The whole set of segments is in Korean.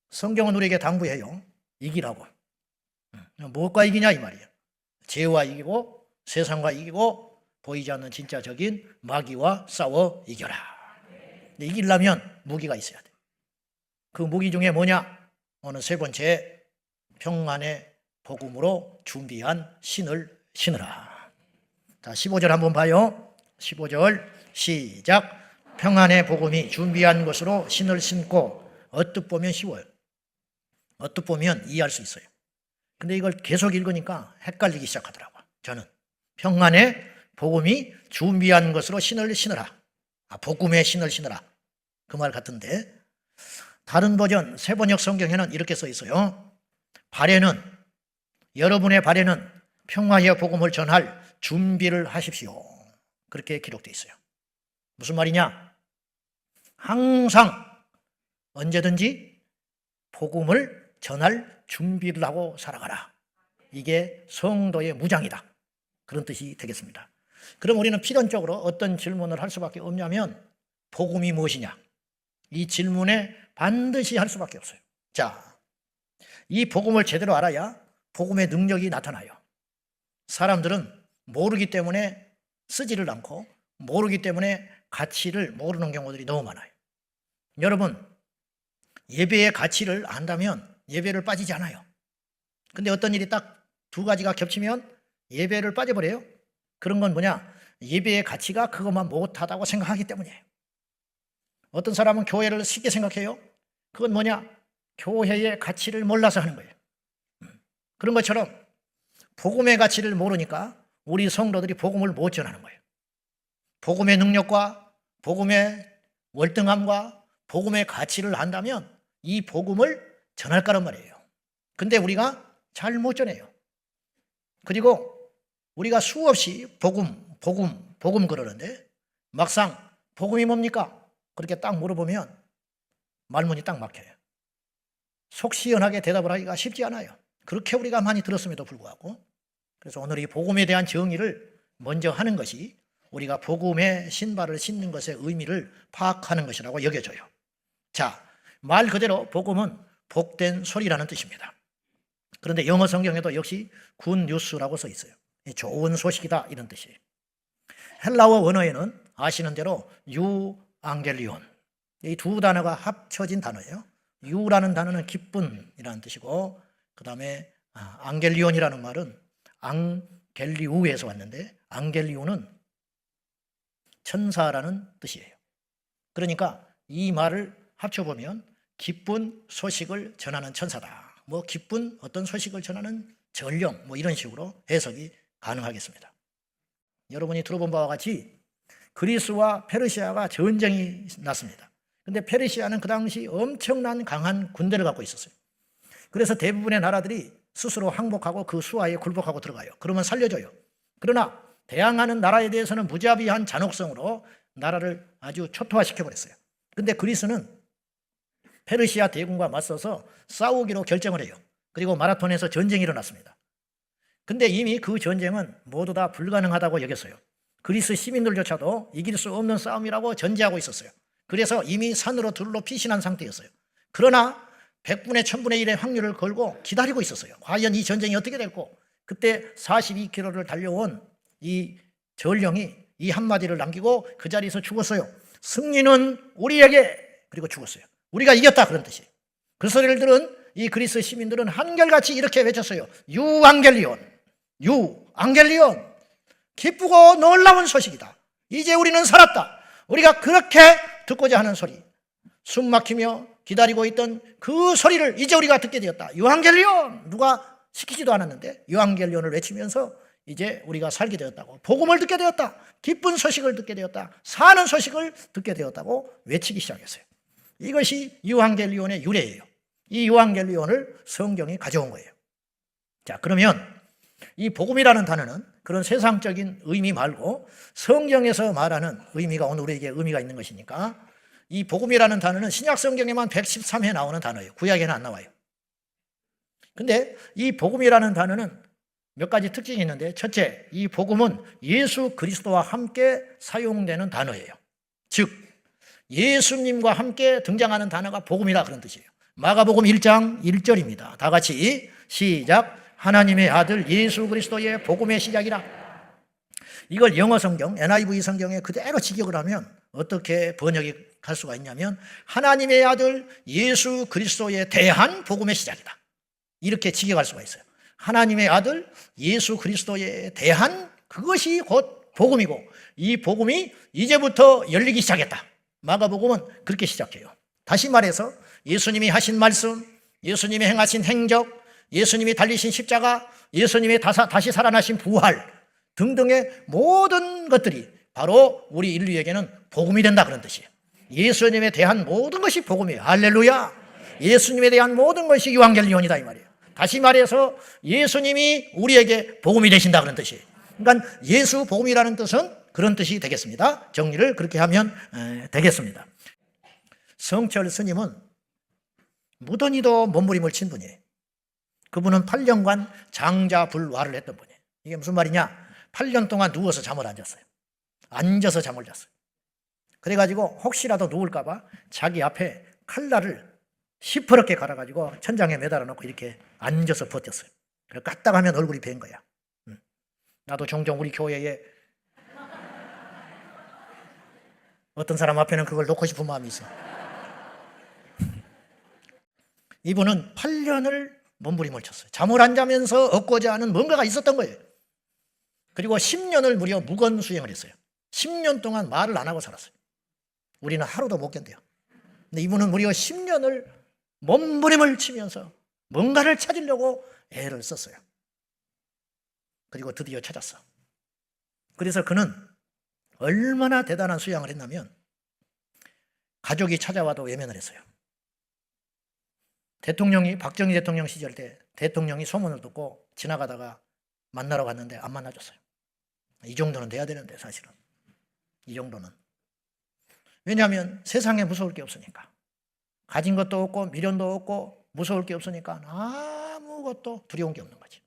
성경은 우리에게 당부해요. 이기라고. 무엇과 이기냐 이 말이에요. 죄와 이기고 세상과 이기고 보이지 않는 진짜적인 마귀와 싸워 이겨라. 근데 이기려면 무기가 있어야 돼. 그 무기 중에 뭐냐? 오늘 세 번째, 평안의 복음으로 준비한 신을 신으라. 자, 15절 한번 봐요. 15절 시작. 평안의 복음이 준비한 것으로 신을 신고. 어뜻 보면 쉬워요. 어뜻 보면 이해할 수 있어요. 근데 이걸 계속 읽으니까 헷갈리기 시작하더라고요. 저는 평안의 복음이 준비한 것으로 신을 신으라. 복음의 신을 신으라. 그 말 같은데 다른 버전 세번역 성경에는 이렇게 써 있어요. 발에는, 여러분의 발에는 평화의 복음을 전할 준비를 하십시오. 그렇게 기록되어 있어요. 무슨 말이냐? 항상 언제든지 복음을 전할 준비를 하고 살아가라. 이게 성도의 무장이다. 그런 뜻이 되겠습니다. 그럼 우리는 필연적으로 어떤 질문을 할 수밖에 없냐면 복음이 무엇이냐? 이 질문에 반드시 할 수밖에 없어요. 자, 이 복음을 제대로 알아야 복음의 능력이 나타나요. 사람들은 모르기 때문에 쓰지를 않고 모르기 때문에 가치를 모르는 경우들이 너무 많아요. 여러분, 예배의 가치를 안다면 예배를 빠지지 않아요. 근데 어떤 일이 딱 두 가지가 겹치면 예배를 빠져버려요. 그런 건 뭐냐? 예배의 가치가 그것만 못하다고 생각하기 때문이에요. 어떤 사람은 교회를 쉽게 생각해요. 그건 뭐냐? 교회의 가치를 몰라서 하는 거예요. 그런 것처럼 복음의 가치를 모르니까 우리 성도들이 복음을 못 전하는 거예요. 복음의 능력과 복음의 월등함과 복음의 가치를 안다면 이 복음을 전할 거란 말이에요. 근데 우리가 잘 못 전해요. 그리고 우리가 수없이 복음 그러는데 막상 복음이 뭡니까? 그렇게 딱 물어보면 말문이 딱 막혀요. 속 시원하게 대답을 하기가 쉽지 않아요. 그렇게 우리가 많이 들었음에도 불구하고. 그래서 오늘 이 복음에 대한 정의를 먼저 하는 것이 우리가 복음의 신발을 신는 것의 의미를 파악하는 것이라고 여겨져요. 자, 말 그대로 복음은 복된 소리라는 뜻입니다. 그런데 영어 성경에도 역시 굿 뉴스라고 써 있어요. 좋은 소식이다 이런 뜻이에요. 헬라어 원어에는 아시는 대로 유앙겔리온, 이 두 단어가 합쳐진 단어예요. 유라는 단어는 기쁨이라는 뜻이고 그 다음에 앙겔리온이라는 말은 앙겔리우에서 왔는데 앙겔리온은 천사라는 뜻이에요. 그러니까 이 말을 합쳐보면 기쁜 소식을 전하는 천사다. 뭐 기쁜 어떤 소식을 전하는 전령 뭐 이런 식으로 해석이 가능하겠습니다. 여러분이 들어본 바와 같이 그리스와 페르시아가 전쟁이 났습니다. 근데 페르시아는 그 당시 엄청난 강한 군대를 갖고 있었어요. 그래서 대부분의 나라들이 스스로 항복하고 그 수하에 굴복하고 들어가요. 그러면 살려줘요. 그러나 대항하는 나라에 대해서는 무자비한 잔혹성으로 나라를 아주 초토화시켜버렸어요. 근데 그리스는 페르시아 대군과 맞서서 싸우기로 결정을 해요. 그리고 마라톤에서 전쟁이 일어났습니다. 근데 이미 그 전쟁은 모두 다 불가능하다고 여겼어요. 그리스 시민들조차도 이길 수 없는 싸움이라고 전제하고 있었어요. 그래서 이미 산으로 둘로 피신한 상태였어요. 그러나 100분의 1000분의 1의 확률을 걸고 기다리고 있었어요. 과연 이 전쟁이 어떻게 될고. 그때 42km를 달려온 이 전령이 이 한마디를 남기고 그 자리에서 죽었어요. 승리는 우리에게. 그리고 죽었어요. 우리가 이겼다 그런 뜻이에요. 그 소리를 들은 이 그리스 시민들은 한결같이 이렇게 외쳤어요. 유앙겔리온, 유앙겔리온. 기쁘고 놀라운 소식이다. 이제 우리는 살았다. 우리가 그렇게 듣고자 하는 소리, 숨 막히며 기다리고 있던 그 소리를 이제 우리가 듣게 되었다. 유앙겔리온. 누가 시키지도 않았는데 유앙겔리온을 외치면서 이제 우리가 살게 되었다고, 복음을 듣게 되었다, 기쁜 소식을 듣게 되었다, 사는 소식을 듣게 되었다고 외치기 시작했어요. 이것이 유앙겔리온의 유래예요. 이 유앙겔리온을 성경이 가져온 거예요. 자, 그러면 이 복음이라는 단어는 그런 세상적인 의미 말고 성경에서 말하는 의미가 오늘 우리에게 의미가 있는 것이니까 이 복음이라는 단어는 신약 성경에만 113회 나오는 단어예요. 구약에는 안 나와요. 근데 이 복음이라는 단어는 몇 가지 특징이 있는데, 첫째, 이 복음은 예수 그리스도와 함께 사용되는 단어예요. 즉 예수님과 함께 등장하는 단어가 복음이라 그런 뜻이에요. 마가복음 1장 1절입니다. 다 같이 시작. 하나님의 아들 예수 그리스도의 복음의 시작이라. 이걸 영어 성경 NIV 성경에 그대로 직역을 하면 어떻게 번역이 갈 수가 있냐면 하나님의 아들 예수 그리스도에 대한 복음의 시작이다. 이렇게 직역할 수가 있어요. 하나님의 아들 예수 그리스도에 대한 그것이 곧 복음이고 이 복음이 이제부터 열리기 시작했다. 마가복음은 그렇게 시작해요. 다시 말해서 예수님이 하신 말씀, 예수님이 행하신 행적, 예수님이 달리신 십자가, 예수님이 다시 살아나신 부활 등등의 모든 것들이 바로 우리 인류에게는 복음이 된다 그런 뜻이에요. 예수님에 대한 모든 것이 복음이에요. 할렐루야. 예수님에 대한 모든 것이 유한겔리온이다 이 말이에요. 다시 말해서 예수님이 우리에게 복음이 되신다 그런 뜻이에요. 그러니까 예수 복음이라는 뜻은 그런 뜻이 되겠습니다. 정리를 그렇게 하면 되겠습니다. 성철 스님은 무더니도 몸부림을 친 분이에요. 그분은 8년간 장자불화를 했던 분이에요. 이게 무슨 말이냐? 8년 동안 누워서 잠을 안 잤어요. 앉아서 잠을 잤어요. 그래가지고 혹시라도 누울까 봐 자기 앞에 칼날을 시퍼렇게 갈아가지고 천장에 매달아 놓고 이렇게 앉아서 버텼어요. 그래서 까딱하면 얼굴이 밴 거야. 나도 종종 우리 교회에 어떤 사람 앞에는 그걸 놓고 싶은 마음이 있어. 이분은 8년을 몸부림을 쳤어요. 잠을 안 자면서 얻고자 하는 뭔가가 있었던 거예요. 그리고 10년을 무려 무건수행을 했어요. 10년 동안 말을 안 하고 살았어요. 우리는 하루도 못 견뎌요. 근데 이분은 무려 10년을 몸부림을 치면서 뭔가를 찾으려고 애를 썼어요. 그리고 드디어 찾았어. 그래서 그는 얼마나 대단한 수양을 했냐면 가족이 찾아와도 외면을 했어요. 박정희 대통령 시절 때 대통령이 소문을 듣고 지나가다가 만나러 갔는데 안 만나줬어요. 이 정도는 돼야 되는데 사실은 이 정도는. 왜냐하면 세상에 무서울 게 없으니까. 가진 것도 없고 미련도 없고 무서울 게 없으니까 아무것도 두려운 게 없는 거지.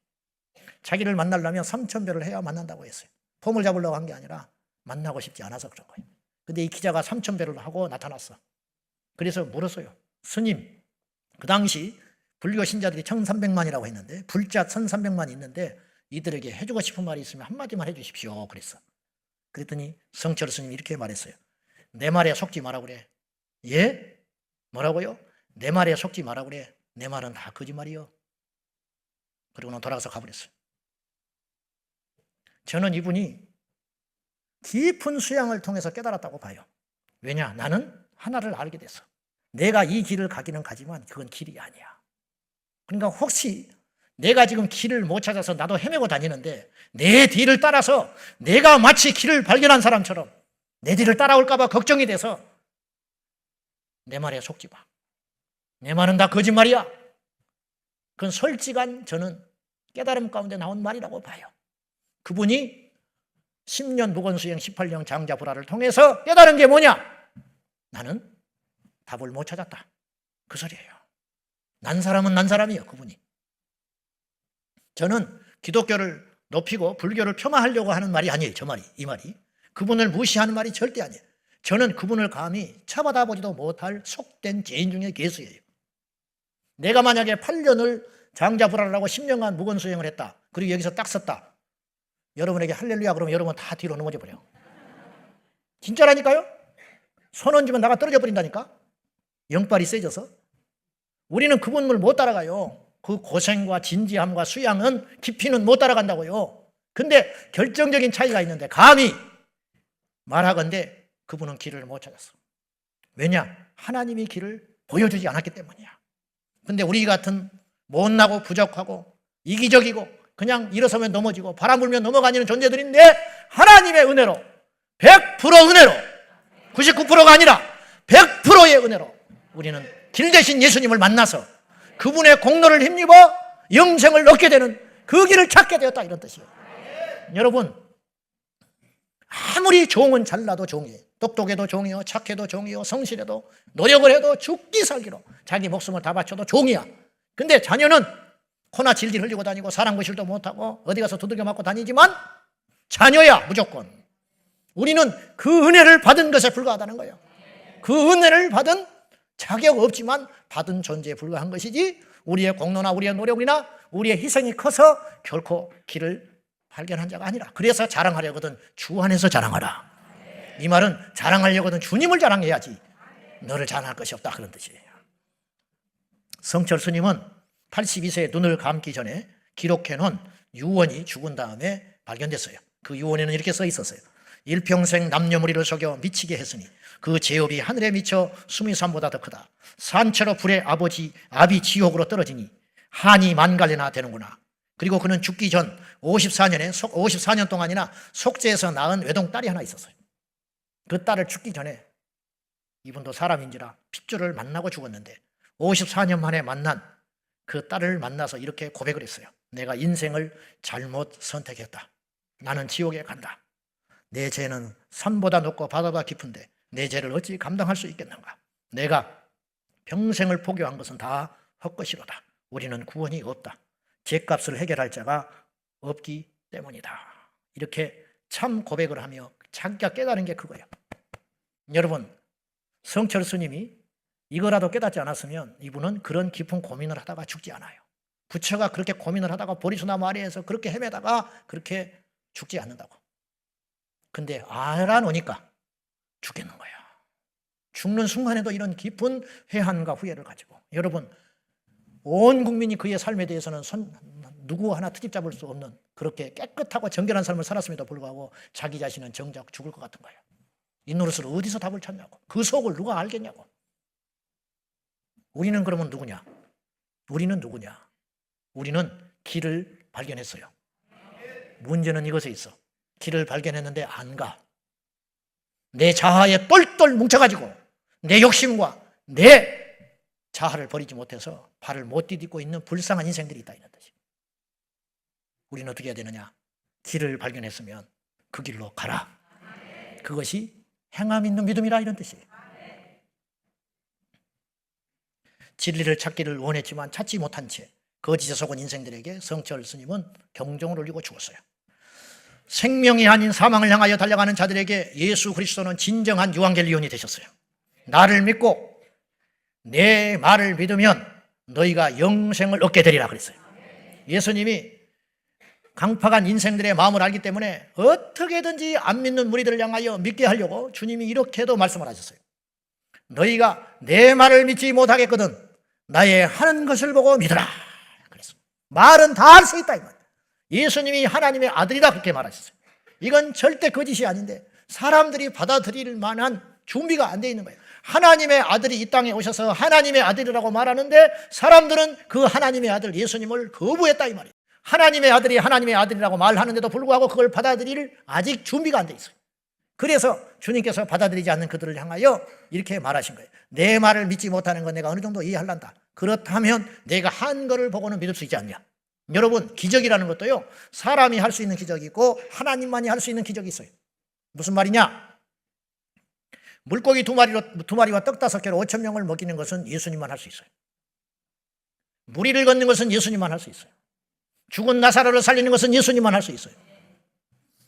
자기를 만나려면 3,000배를 해야 만난다고 했어요. 폼을 잡으려고 한 게 아니라 만나고 싶지 않아서 그런 거예요. 근데 이 기자가 3,000배를 하고 나타났어. 그래서 물었어요. 스님, 그 당시 불교 신자들이 1,300만이라고 했는데 불자 1,300만 있는데 이들에게 해주고 싶은 말이 있으면 한마디만 해주십시오. 그랬어. 그랬더니 성철 스님이 이렇게 말했어요. 내 말에 속지 마라 그래. 예? 뭐라고요? 내 말에 속지 마라 그래. 내 말은 다 거짓말이요. 그리고는 돌아가서 가버렸어요. 저는 이분이 깊은 수양을 통해서 깨달았다고 봐요. 왜냐? 나는 하나를 알게 됐어. 내가 이 길을 가기는 가지만 그건 길이 아니야. 그러니까 혹시 내가 지금 길을 못 찾아서 나도 헤매고 다니는데 내 뒤를 따라서 내가 마치 길을 발견한 사람처럼 내 뒤를 따라올까 봐 걱정이 돼서 내 말에 속지 마. 내 말은 다 거짓말이야. 그건 솔직한 저는 깨달음 가운데 나온 말이라고 봐요. 그분이 10년 무건수행 18년 장자불화를 통해서 깨달은 게 뭐냐? 나는 답을 못 찾았다. 그 소리예요. 난 사람은 난 사람이에요. 그분이. 저는 기독교를 높이고 불교를 폄하하려고 하는 말이 아니에요. 저 말이, 이 말이. 그분을 무시하는 말이 절대 아니에요. 저는 그분을 감히 쳐받아보지도 못할 속된 죄인 중에 괴수예요. 내가 만약에 8년을 장자불화를 하고 10년간 무건수행을 했다. 그리고 여기서 딱 섰다. 여러분에게 할렐루야 그러면 여러분 다 뒤로 넘어져 버려. 진짜라니까요? 손 얹으면 나가 떨어져 버린다니까. 영빨이 세져서. 우리는 그분을 못 따라가요. 그 고생과 진지함과 수양은 깊이는 못 따라간다고요. 근데 결정적인 차이가 있는데 감히 말하건대 그분은 길을 못 찾았어. 왜냐? 하나님이 길을 보여주지 않았기 때문이야. 근데 우리 같은 못나고 부족하고 이기적이고 그냥 일어서면 넘어지고 바람 불면 넘어가는 존재들인데 하나님의 은혜로 100% 은혜로 99%가 아니라 100%의 은혜로 우리는 길 대신 예수님을 만나서 그분의 공로를 힘입어 영생을 얻게 되는 그 길을 찾게 되었다 이런 뜻이에요. 여러분 아무리 종은 잘나도 종이에요. 똑똑해도 종이요, 착해도 종이요, 성실해도 노력을 해도 죽기 살기로 자기 목숨을 다 바쳐도 종이야. 근데 자녀는 코나 질질 흘리고 다니고 사람 구실도 못하고 어디 가서 두들겨 맞고 다니지만 자녀야 무조건. 우리는 그 은혜를 받은 것에 불과하다는 거예요. 그 은혜를 받은 자격 없지만 받은 존재에 불과한 것이지 우리의 공로나 우리의 노력이나 우리의 희생이 커서 결코 길을 발견한 자가 아니라. 그래서 자랑하려거든 주 안에서 자랑하라. 이 말은 자랑하려거든 주님을 자랑해야지 너를 자랑할 것이 없다, 그런 뜻이에요. 성철 스님은 82세에 눈을 감기 전에 기록해놓은 유언이 죽은 다음에 발견됐어요. 그 유언에는 이렇게 써 있었어요. 일평생 남녀무리를 속여 미치게 했으니 그 제업이 하늘에 미쳐 수미산보다 더 크다. 산채로 불의 압이 지옥으로 떨어지니 한이 만갈래나 되는구나. 그리고 그는 죽기 전 54년 동안이나 속죄에서 낳은 외동딸이 하나 있었어요. 그 딸을 죽기 전에 이분도 사람인지라 핏줄을 만나고 죽었는데 54년 만에 만난 그 딸을 만나서 이렇게 고백을 했어요. 내가 인생을 잘못 선택했다. 나는 지옥에 간다. 내 죄는 산보다 높고 바다보다 깊은데 내 죄를 어찌 감당할 수 있겠는가. 내가 평생을 포교한 것은 다 헛것이로다. 우리는 구원이 없다. 죄값을 해결할 자가 없기 때문이다. 이렇게 참 고백을 하며 자기가 깨달은 게 그거예요. 여러분, 성철 스님이 이거라도 깨닫지 않았으면 이분은 그런 깊은 고민을 하다가 죽지 않아요. 부처가 그렇게 고민을 하다가 보리수나무 아래에서 그렇게 헤매다가 그렇게 죽지 않는다고. 근데 알아놓으니까 죽겠는 거야. 죽는 순간에도 이런 깊은 회한과 후회를 가지고. 여러분, 온 국민이 그의 삶에 대해서는 누구 하나 트집 잡을 수 없는 그렇게 깨끗하고 정결한 삶을 살았음에도 불구하고 자기 자신은 정작 죽을 것 같은 거예요. 이 노릇을 어디서 답을 찾냐고. 그 속을 누가 알겠냐고. 우리는 그러면 누구냐? 우리는 누구냐? 우리는 길을 발견했어요. 문제는 이것에 있어. 길을 발견했는데 안 가. 내 자아에 똘똘 뭉쳐가지고 내 욕심과 내 자아를 버리지 못해서 발을 못 디디고 있는 불쌍한 인생들이 있다, 이런 뜻이에요. 우리는 어떻게 해야 되느냐? 길을 발견했으면 그 길로 가라. 그것이 행함 있는 믿음이라, 이런 뜻이에요. 진리를 찾기를 원했지만 찾지 못한 채 거짓에 속은 인생들에게 성철 스님은 경종을 울리고 죽었어요. 생명이 아닌 사망을 향하여 달려가는 자들에게 예수 그리스도는 진정한 유앙겔리온이 되셨어요. 나를 믿고 내 말을 믿으면 너희가 영생을 얻게 되리라 그랬어요. 예수님이 강팍한 인생들의 마음을 알기 때문에 어떻게든지 안 믿는 무리들을 향하여 믿게 하려고 주님이 이렇게도 말씀을 하셨어요. 너희가 내 말을 믿지 못하겠거든 나의 하는 것을 보고 믿어라. 그래서 말은 다 할 수 있다, 이 말. 예수님이 하나님의 아들이다, 그렇게 말하셨어요. 이건 절대 거짓이 아닌데 사람들이 받아들일 만한 준비가 안 돼 있는 거예요. 하나님의 아들이 이 땅에 오셔서 하나님의 아들이라고 말하는데 사람들은 그 하나님의 아들 예수님을 거부했다, 이 말이에요. 하나님의 아들이 하나님의 아들이라고 말하는데도 불구하고 그걸 받아들일 아직 준비가 안 돼 있어요. 그래서 주님께서 받아들이지 않는 그들을 향하여 이렇게 말하신 거예요. 내 말을 믿지 못하는 건 내가 어느 정도 이해할란다. 그렇다면 내가 한 거를 보고는 믿을 수 있지 않냐. 여러분, 기적이라는 것도요, 사람이 할 수 있는 기적이 있고 하나님만이 할 수 있는 기적이 있어요. 무슨 말이냐? 물고기 두 마리와 떡 5개로 5,000명을 먹이는 것은 예수님만 할 수 있어요. 무리를 걷는 것은 예수님만 할 수 있어요. 죽은 나사로를 살리는 것은 예수님만 할 수 있어요.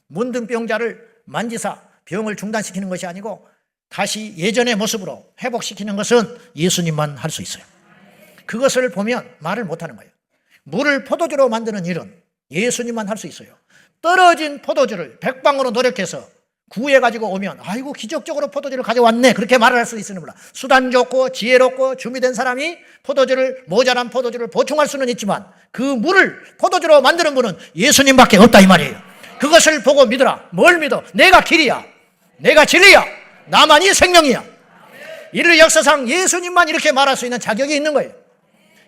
문둥병자를 만지사 병을 중단시키는 것이 아니고 다시 예전의 모습으로 회복시키는 것은 예수님만 할 수 있어요. 그것을 보면 말을 못하는 거예요. 물을 포도주로 만드는 일은 예수님만 할 수 있어요. 떨어진 포도주를 백방으로 노력해서 구해가지고 오면 아이고 기적적으로 포도주를 가져왔네, 그렇게 말을 할 수 있으니 몰라. 수단 좋고 지혜롭고 준비된 사람이 모자란 포도주를 보충할 수는 있지만 그 물을 포도주로 만드는 분은 예수님밖에 없다, 이 말이에요. 그것을 보고 믿어라. 뭘 믿어? 내가 길이야, 내가 진리야, 나만이 생명이야. 인류 역사상 예수님만 이렇게 말할 수 있는 자격이 있는 거예요.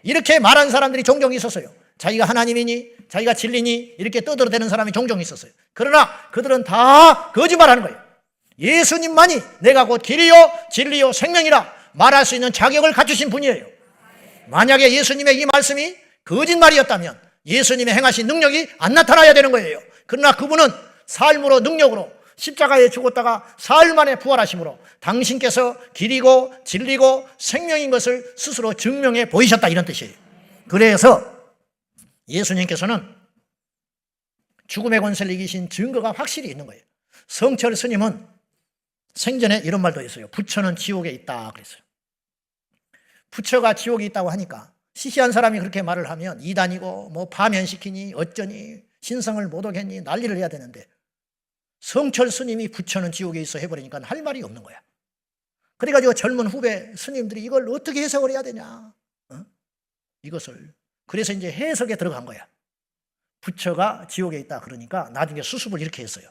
이렇게 말한 사람들이 종종 있었어요. 자기가 하나님이니 자기가 진리니 이렇게 떠들어대는 사람이 종종 있었어요. 그러나 그들은 다 거짓말하는 거예요. 예수님만이 내가 곧 길이요 진리요 생명이라 말할 수 있는 자격을 갖추신 분이에요. 만약에 예수님의 이 말씀이 거짓말이었다면 예수님의 행하신 능력이 안 나타나야 되는 거예요. 그러나 그분은 삶으로 능력으로 십자가에 죽었다가 사흘 만에 부활하심으로 당신께서 길이고 진리고 생명인 것을 스스로 증명해 보이셨다, 이런 뜻이에요. 그래서 예수님께서는 죽음의 권세를 이기신 증거가 확실히 있는 거예요. 성철 스님은 생전에 이런 말도 했어요. 부처는 지옥에 있다 그랬어요. 부처가 지옥에 있다고 하니까 시시한 사람이 그렇게 말을 하면 이단이고 뭐 파면시키니 어쩌니 신성을 못 오겠니 난리를 해야 되는데 성철 스님이 부처는 지옥에 있어 해버리니까 할 말이 없는 거야. 그래가지고 젊은 후배 스님들이 이걸 어떻게 해석을 해야 되냐, 이것을. 그래서 이제 해석에 들어간 거야. 부처가 지옥에 있다 그러니까 나중에 수습을 이렇게 했어요.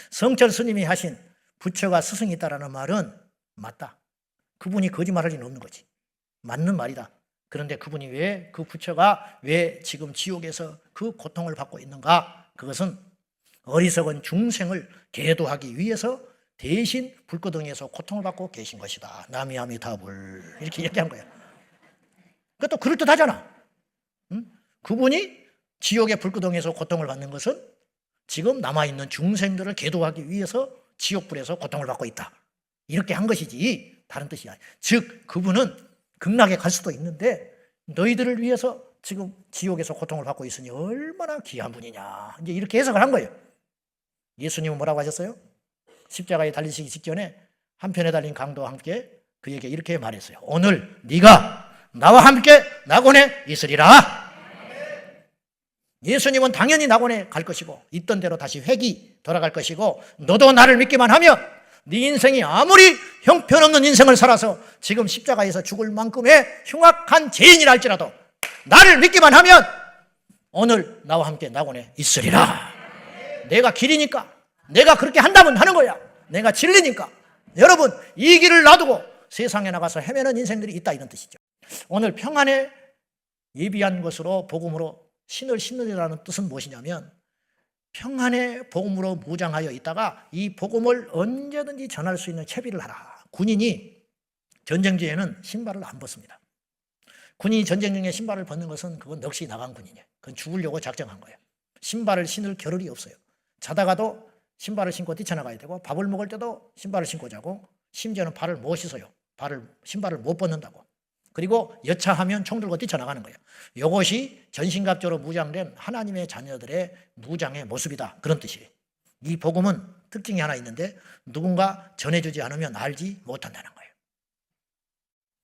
성철 스님이 하신 부처가 스승이 있다라는 말은 맞다. 그분이 거짓말할 리는 없는 거지. 맞는 말이다. 그런데 그분이 그 부처가 왜 지금 지옥에서 그 고통을 받고 있는가? 그것은 어리석은 중생을 계도하기 위해서 대신 불구덩이에서 고통을 받고 계신 것이다. 나미아미타불 이렇게 얘기한 거야. 그것도 그럴듯하잖아. 응? 그분이 지옥의 불구덩이에서 고통을 받는 것은 지금 남아있는 중생들을 계도하기 위해서 지옥불에서 고통을 받고 있다. 이렇게 한 것이지 다른 뜻이 아니야. 즉 그분은 극락에 갈 수도 있는데 너희들을 위해서 지금 지옥에서 고통을 받고 있으니 얼마나 귀한 분이냐. 이제 이렇게 해석을 한 거예요. 예수님은 뭐라고 하셨어요? 십자가에 달리시기 직전에 한편에 달린 강도와 함께 그에게 이렇게 말했어요. 오늘 네가 나와 함께 낙원에 있으리라. 예수님은 당연히 낙원에 갈 것이고 있던 대로 다시 회귀 돌아갈 것이고 너도 나를 믿기만 하면 네 인생이 아무리 형편없는 인생을 살아서 지금 십자가에서 죽을 만큼의 흉악한 죄인이라 할지라도 나를 믿기만 하면 오늘 나와 함께 낙원에 있으리라. 내가 길이니까 내가 그렇게 한다면 하는 거야. 내가 진리니까. 여러분 이 길을 놔두고 세상에 나가서 헤매는 인생들이 있다 이런 뜻이죠. 오늘 평안에 예비한 것으로 복음으로 신을 심는다는 뜻은 무엇이냐면 평안의 복음으로 무장하여 있다가 이 복음을 언제든지 전할 수 있는 채비를 하라. 군인이 전쟁 중에는 신발을 안 벗습니다. 군인이 전쟁 중에 신발을 벗는 것은 그건 넋이 나간 군인이에요. 그건 죽으려고 작정한 거예요. 신발을 신을 겨를이 없어요. 자다가도 신발을 신고 뛰쳐나가야 되고 밥을 먹을 때도 신발을 신고 자고 심지어는 발을 못 씻어요. 신발을 못 벗는다고. 그리고 여차하면 총 들고 뛰쳐나가는 거예요. 이것이 전신갑주로 무장된 하나님의 자녀들의 무장의 모습이다. 그런 뜻이에요. 이 복음은 특징이 하나 있는데 누군가 전해주지 않으면 알지 못한다는 거예요.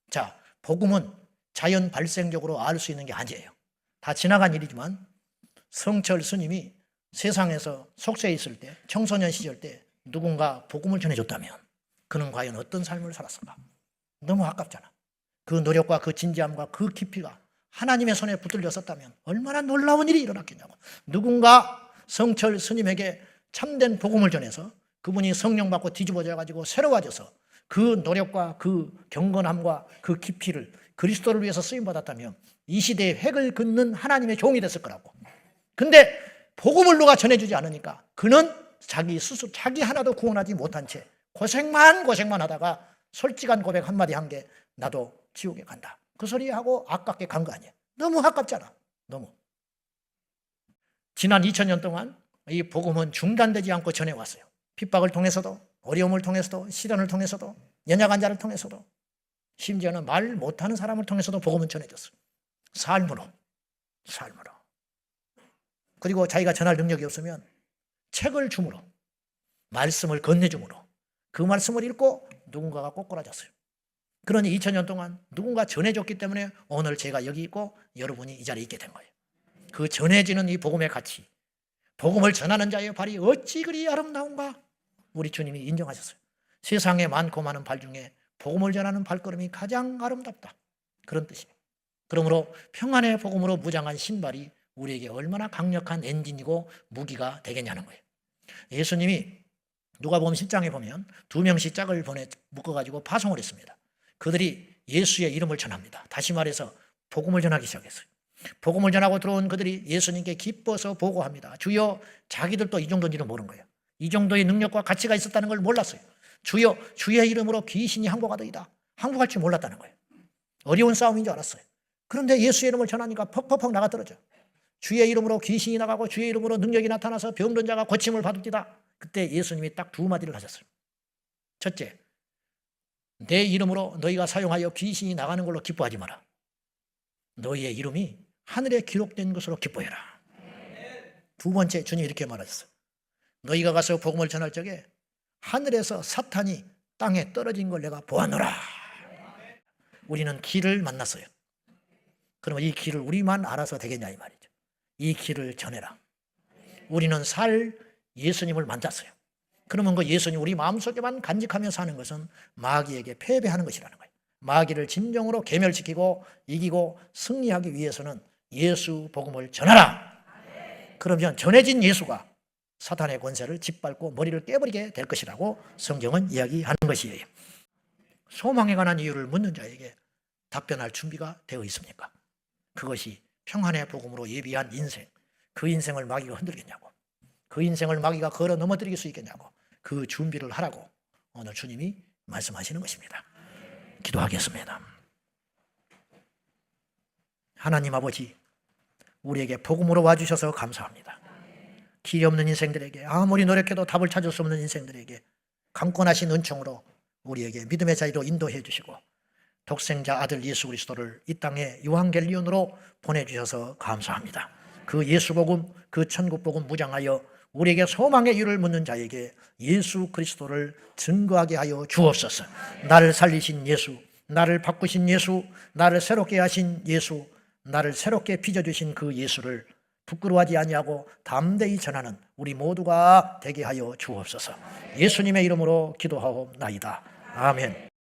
자, 복음은 자연 발생적으로 알 수 있는 게 아니에요. 다 지나간 일이지만 성철 스님이 세상에서 속세에 있을 때 청소년 시절 때 누군가 복음을 전해줬다면 그는 과연 어떤 삶을 살았을까? 너무 아깝잖아. 그 노력과 그 진지함과 그 깊이가 하나님의 손에 붙들렸었다면 얼마나 놀라운 일이 일어났겠냐고. 누군가 성철 스님에게 참된 복음을 전해서 그분이 성령 받고 뒤집어져 가지고 새로워져서 그 노력과 그 경건함과 그 깊이를 그리스도를 위해서 쓰임받았다면 이 시대에 획을 긋는 하나님의 종이 됐을 거라고. 근데 복음을 누가 전해주지 않으니까 그는 자기 스스로 자기 하나도 구원하지 못한 채 고생만 하다가 솔직한 고백 한마디 한 게 나도 지옥에 간다. 그 소리하고 아깝게 간 거 아니야. 너무 아깝잖아. 너무. 지난 2000년 동안 이 복음은 중단되지 않고 전해왔어요. 핍박을 통해서도 어려움을 통해서도 시련을 통해서도 연약한 자를 통해서도 심지어는 말 못하는 사람을 통해서도 복음은 전해졌어요. 삶으로. 그리고 자기가 전할 능력이 없으면 책을 줌으로 말씀을 건네줌으로 그 말씀을 읽고 누군가가 꼬꾸라졌어요. 그러니 2000년 동안 누군가 전해줬기 때문에 오늘 제가 여기 있고 여러분이 이 자리에 있게 된 거예요. 그 전해지는 이 복음의 가치, 복음을 전하는 자의 발이 어찌 그리 아름다운가 우리 주님이 인정하셨어요. 세상에 많고 많은 발 중에 복음을 전하는 발걸음이 가장 아름답다. 그런 뜻이에요. 그러므로 평안의 복음으로 무장한 신발이 우리에게 얼마나 강력한 엔진이고 무기가 되겠냐는 거예요. 예수님이 누가복음 10장에 보면 2명씩 짝을 묶어가지고 파송을 했습니다. 그들이 예수의 이름을 전합니다. 다시 말해서 복음을 전하기 시작했어요. 복음을 전하고 들어온 그들이 예수님께 기뻐서 보고합니다. 주여, 자기들도 이 정도인지는 모르는 거예요. 이 정도의 능력과 가치가 있었다는 걸 몰랐어요. 주여, 주의 이름으로 귀신이 항복하더이다. 항복할 줄 몰랐다는 거예요. 어려운 싸움인 줄 알았어요. 그런데 예수의 이름을 전하니까 퍽퍽퍽 나가 떨어져. 주의 이름으로 귀신이 나가고 주의 이름으로 능력이 나타나서 병든 자가 고침을 받읍니다. 그때 예수님이 딱 두 마디를 하셨어요. 첫째, 내 이름으로 너희가 사용하여 귀신이 나가는 걸로 기뻐하지 마라. 너희의 이름이 하늘에 기록된 것으로 기뻐해라. 두 번째, 주님이 이렇게 말하셨어요. 너희가 가서 복음을 전할 적에 하늘에서 사탄이 땅에 떨어진 걸 내가 보았노라. 우리는 길을 만났어요. 그러면 이 길을 우리만 알아서 되겠냐 이 말이죠. 이 길을 전해라. 우리는 살 예수님을 만났어요. 그러면 그 예수님 우리 마음속에만 간직하며 사는 것은 마귀에게 패배하는 것이라는 거예요. 마귀를 진정으로 괴멸시키고 이기고 승리하기 위해서는 예수 복음을 전하라. 그러면 전해진 예수가 사탄의 권세를 짓밟고 머리를 깨버리게 될 것이라고 성경은 이야기하는 것이에요. 소망에 관한 이유를 묻는 자에게 답변할 준비가 되어 있습니까? 그것이 평안의 복음으로 예비한 인생, 그 인생을 마귀가 흔들겠냐고, 그 인생을 마귀가 걸어 넘어뜨릴 수 있겠냐고, 그 준비를 하라고 오늘 주님이 말씀하시는 것입니다. 기도하겠습니다. 하나님 아버지, 우리에게 복음으로 와주셔서 감사합니다. 길이 없는 인생들에게, 아무리 노력해도 답을 찾을 수 없는 인생들에게 강권하신 은총으로 우리에게 믿음의 자리로 인도해 주시고 독생자 아들 예수 그리스도를 이 땅에 유한겔리온으로 보내주셔서 감사합니다. 그 예수 복음, 그 천국 복음 무장하여 우리에게 소망의 이유를 묻는 자에게 예수 그리스도를 증거하게 하여 주옵소서. 나를 살리신 예수, 나를 바꾸신 예수, 나를 새롭게 하신 예수, 나를 새롭게 빚어주신 그 예수를 부끄러워하지 아니하고 담대히 전하는 우리 모두가 되게 하여 주옵소서. 예수님의 이름으로 기도하옵나이다. 아멘.